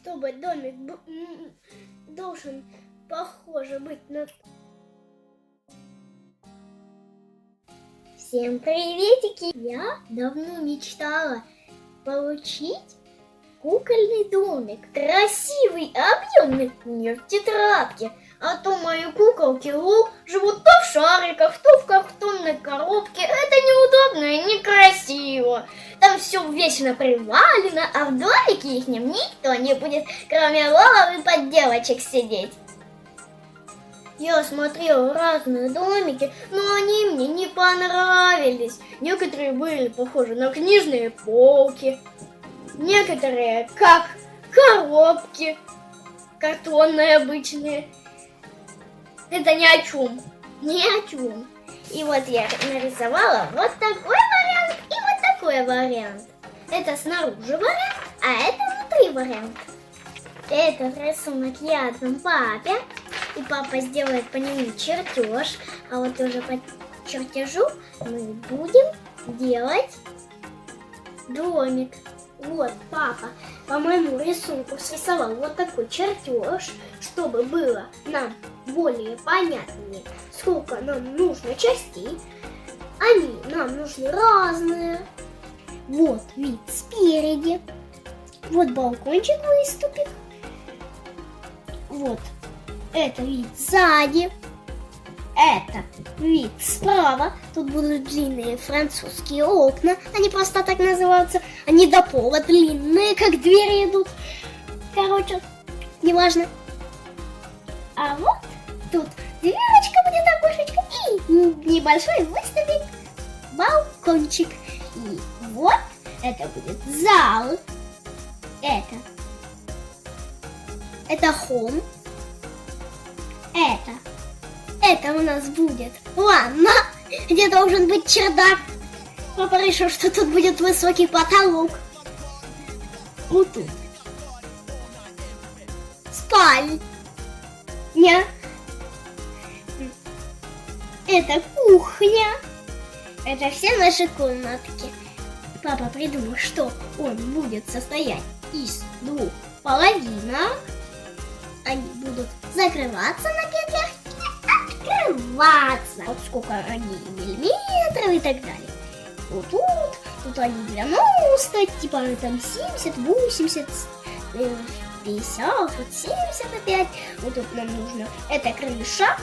чтобы домик должен похоже быть на... Всем приветики! Я давно мечтала получить кукольный домик. Красивый, объемный, не в тетрадке. А то мои куколки живут то в шариках, то в картонной коробке. Это неудобно и некрасиво. Там все вечно привалено, а в дворике их никто не будет, кроме лолов и подделочек сидеть. Я смотрела разные домики, но они мне не понравились. Некоторые были похожи на книжные полки, некоторые как коробки, картонные обычные. Это ни о чем, ни о чем. И вот я нарисовала вот такой вариант и вот такой вариант. Это снаружи вариант, а это внутри вариант. Этот рисунок я отдам папе, и папа сделает по нему чертеж. А вот уже по чертежу мы будем делать домик. Вот папа по моему рисунку срисовал вот такой чертеж, чтобы было нам более понятнее, сколько нам нужно частей. Они нам нужны разные. Вот вид спереди, вот балкончик выступит, вот это вид сзади, это вид справа. Тут будут длинные французские окна, они просто так называются, они до пола длинные, как двери идут. Короче, неважно. А вот тут дверочка будет, окошечко и небольшой выступит балкончик. И вот это будет зал. Это холл. Это у нас будет ванна, где должен быть чердак. Папа решил, что тут будет высокий потолок. Вот тут спальня. Это кухня. Это все наши комнатки. Папа придумал, что он будет состоять из двух половинок. Они будут закрываться на петлях и открываться. Вот сколько они миллиметров и так далее. Вот тут они 90, типа там 70, 80, 50, вот 75. Вот тут нам нужно, это крыша.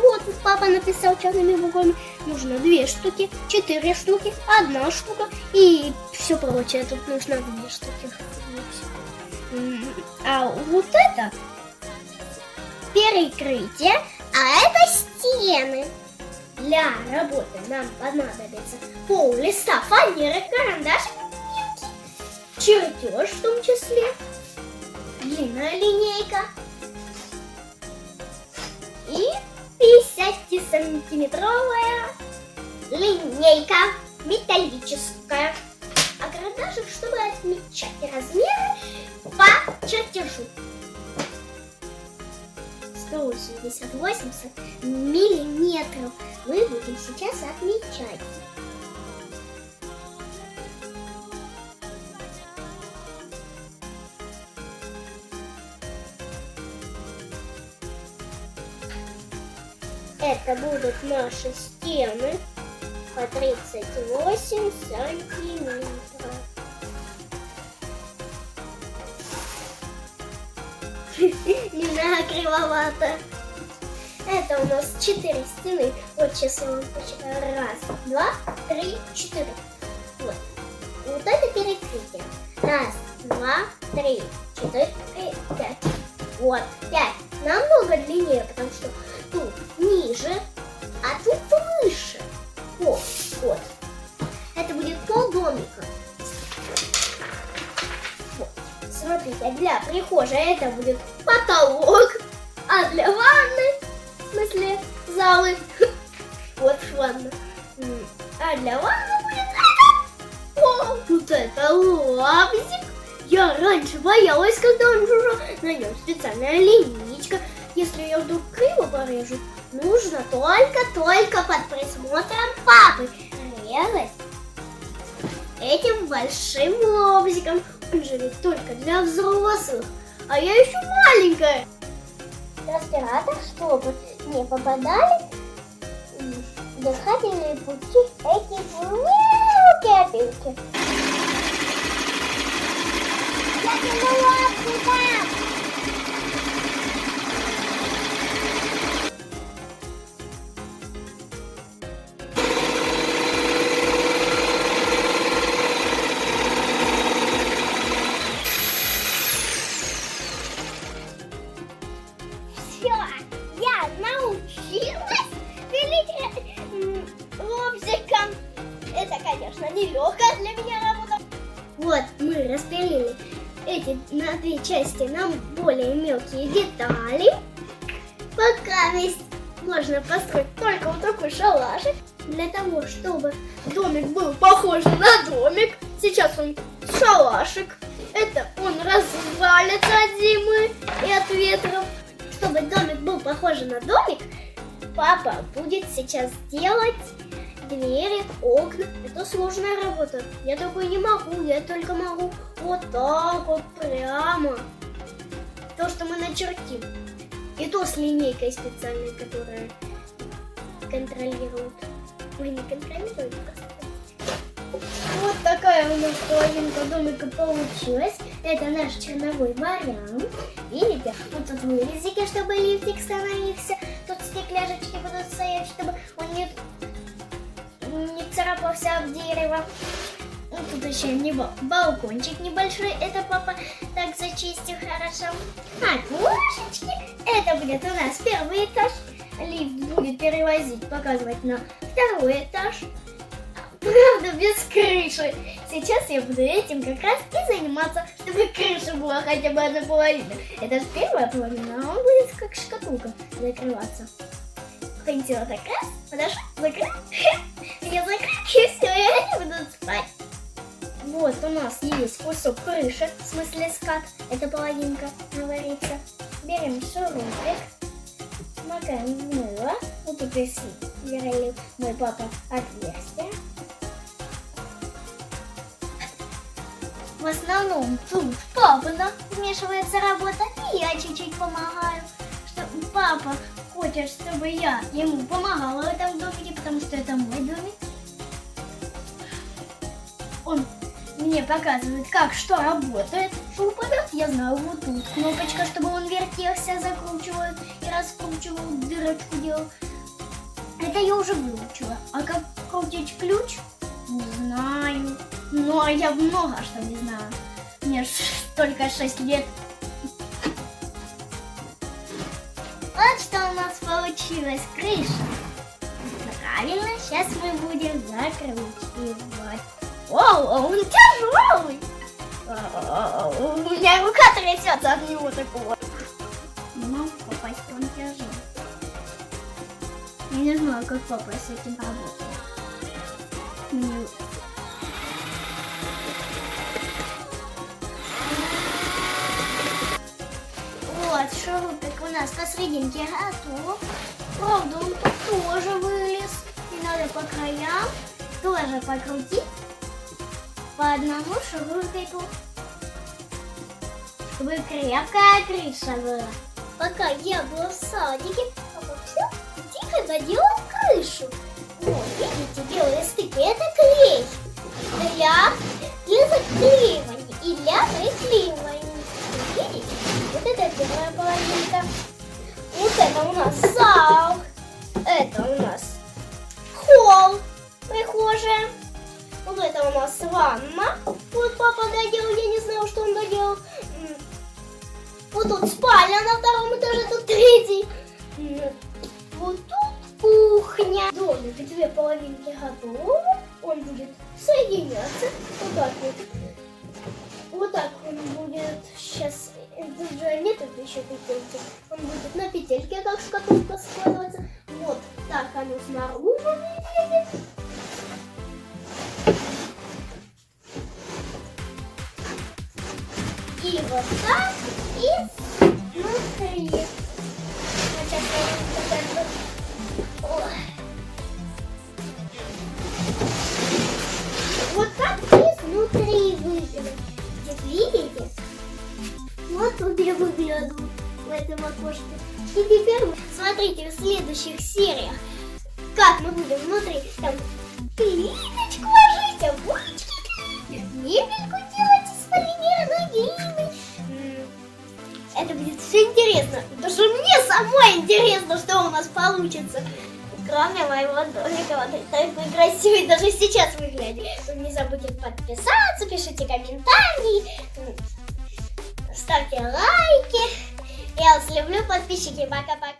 Вот папа написал черными буквами. Нужно 2 штуки, 4 штуки, 1 штука и все прочее. Тут нужно 2 штуки. А вот это перекрытие, а это стены. Для работы нам понадобится пол-листа фанеры, карандашик, чертеж в том числе, длинная линейка и 50-сантиметровая линейка металлическая. А карандашик, чтобы отмечать размеры по чертежу. 180-80 миллиметров мы будем сейчас отмечать. Это будут наши стены по 38 сантиметров. Немного кривовато. Это у нас 4 стены. Вот сейчас я вам посчитаю. 1, 2, 3, 4. Вот. Вот это перекрытие. 1, 2, 3, 4, 5. Вот, 5. Намного длиннее, потому что тут ниже, а тут выше. Вот, вот. Это будет пол домика. Вот. Смотрите, для прихожей это будет потолок, а для ванны, в смысле залы, вот ванна. А для ванны будет это пол. Вот это лобзик. Я раньше боялась, когда он жужжал. На нем специальная линейка. Если я вдруг криво порежу, нужно только под присмотром папы резать этим большим лобзиком. Он же ведь только для взрослых. а я еще маленькая. Респиратор, чтобы не попадали в дыхательные пути эти мелкие опилки. Я тяну лапку там. Все, я научилась пилить лобзиком. Это, конечно, нелегкая для меня работа. Вот, мы распилили эти на две части на более мелкие детали. Пока можно построить только вот такой шалашик. Для того, чтобы домик был похож на домик. Сейчас он шалашик. Это он развалится от зимы и от ветров. Чтобы домик был похож на домик, папа будет сейчас делать двери, окна. Это сложная работа. Я такой не могу. Я только могу вот так вот прямо. То, что мы начертим. И то с линейкой специальной, которая контролирует. Ой, не контролирует, просто. Вот такая у нас половинка домика получилась. Это наш черновой вариант. Видите? Вот тут вырезики, чтобы лифтик становился. Тут стекляшечки будут стоять, чтобы он не царапался об дерево. Вот тут еще балкончик небольшой. Это папа так зачистил хорошо. Окошечки. Это будет у нас первый этаж. Лифт будет перевозить, показывать на второй этаж. Правда, без крыши. Сейчас я буду этим как раз и заниматься, чтобы крыша была хотя бы одна половина. Это же первая половина, а он будет как шкатулка закрываться. Хотела так раз, подошла, закрыл. Я закрыл, и все, и они будут спать. Вот у нас есть кусок крыши, в смысле скат. Это половинка говорится. Берем шурупик, макаем в мыло. Вот тут если сверлил мой папа отверстие. В основном тут папа вмешивается работа, и я чуть-чуть помогаю. Что папа хочет, чтобы я ему помогала в этом домике, потому что это мой домик. Он мне показывает, как что работает. Шуруповерт, я знаю, вот тут кнопочка, чтобы он вертелся, закручиваю и раскручивал, дырочку делал. Это я уже выучила. А как крутить ключ? Не знаю. Но я много что не знаю. Мне только 6 лет. Вот что у нас получилась крыша. Правильно, сейчас мы будем закручивать. О, он тяжелый. У меня рука трясется от него такого. Не могу попасть, он тяжелый. Я не знаю, как папа с этим работает. Вот, шурупик у нас посерединке готов. Правда, он тут тоже вылез. И надо по краям тоже покрутить по одному шурупику, чтобы крепкая крыша была. Пока я была в садике, папа все тихо доделал крышу. Вот, видите, белые стыки, это клей для заклеивания и для приклеивания. Видите? Вот это первая половинка. Вот это у нас зал. Это у нас холл, прихожая. Вот это у нас ванна. Вот папа доделал, я не знаю, что он доделал. Вот тут спальня на втором этаже, тут третий. Вот тут кухня. Домик, две половинки готовы. Он будет соединяться. Вот так вот. Вот так он будет сейчас. Тут же нет еще петельки. Он будет на петельке, как шкатулка, складываться. Вот так оно снаружи выглядит. И вот так, и внутри. Сейчас я покажу. Ой. Вот так изнутри выглядит. Видите? Вот тут я выгляну в этом окошке. И теперь смотрите в следующих сериях, как мы будем внутри там плиточку ложить, обоечки клеить, мебельку делать из полимерной глины. Это будет все интересно. Даже мне самой интересно, что у нас получится. Кроме моего домика, вот такой красивый даже сейчас выглядит. Вы не забудьте подписаться, пишите комментарии, ставьте лайки. Я вас люблю, подписчики. Пока-пока.